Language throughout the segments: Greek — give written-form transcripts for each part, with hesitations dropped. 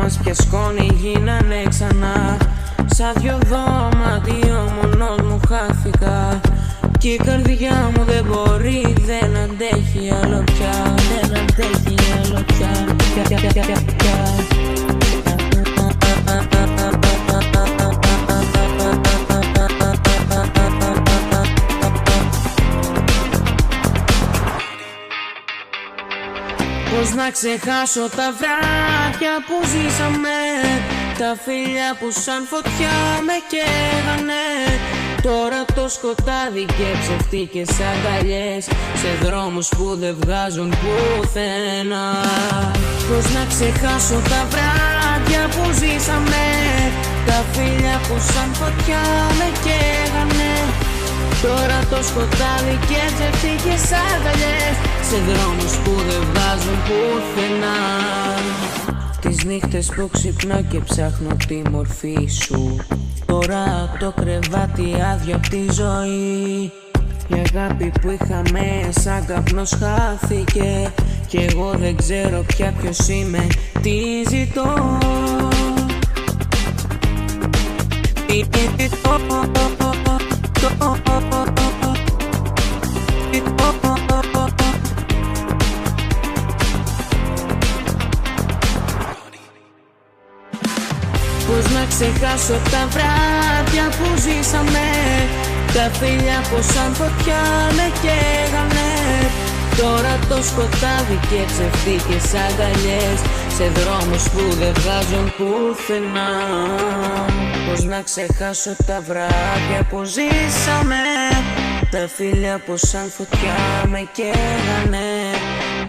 μας πια σκόνη γίνανε ξανά. Σαν δυο δωμάτιο μόνος μου χάθηκα κι η καρδιά μου δεν μπορεί, δεν αντέχει άλλο πια. Δεν αντέχει άλλο πια. Πώς να ξεχάσω τα βράδια που ζήσαμε, τα φίλια που σαν φωτιά με καίγανε. Τώρα το σκοτάδι και ψευτικές αγκαλιές σε δρόμους που δεν βγάζουν πουθενά. Πώς να ξεχάσω τα βράδια που ζήσαμε, τα φίλια που σαν φωτιά με καίγανε. Τώρα το σκοτάδι και ψευτικές αγκαλιές σε δρόμους που δεν βγάζουν πουθενά. Τις νύχτες που ξυπνώ και ψάχνω τη μορφή σου, τώρα το κρεβάτι άδειο απ' τη ζωή. Η αγάπη που είχαμε σαν καπνός χάθηκε κι εγώ δεν ξέρω πια ποιος είμαι, τι ζητώ. Πώς να ξεχάσω τα βράδια που ζήσαμε, τα φίλια που σαν φωτιά με καίγανε. Τώρα το σκοτάδι και ψευτικές αγκαλιές σε δρόμους που δεν βγάζουν πουθενά. Πώς να ξεχάσω τα βράδια που ζήσαμε, τα φίλια που σαν φωτιά με καίγανε.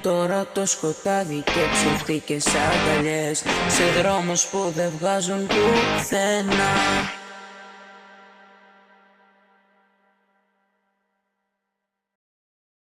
Τώρα το σκοτάδι και ψευτικές αγκαλιές σε δρόμους που δεν βγάζουν πουθενά.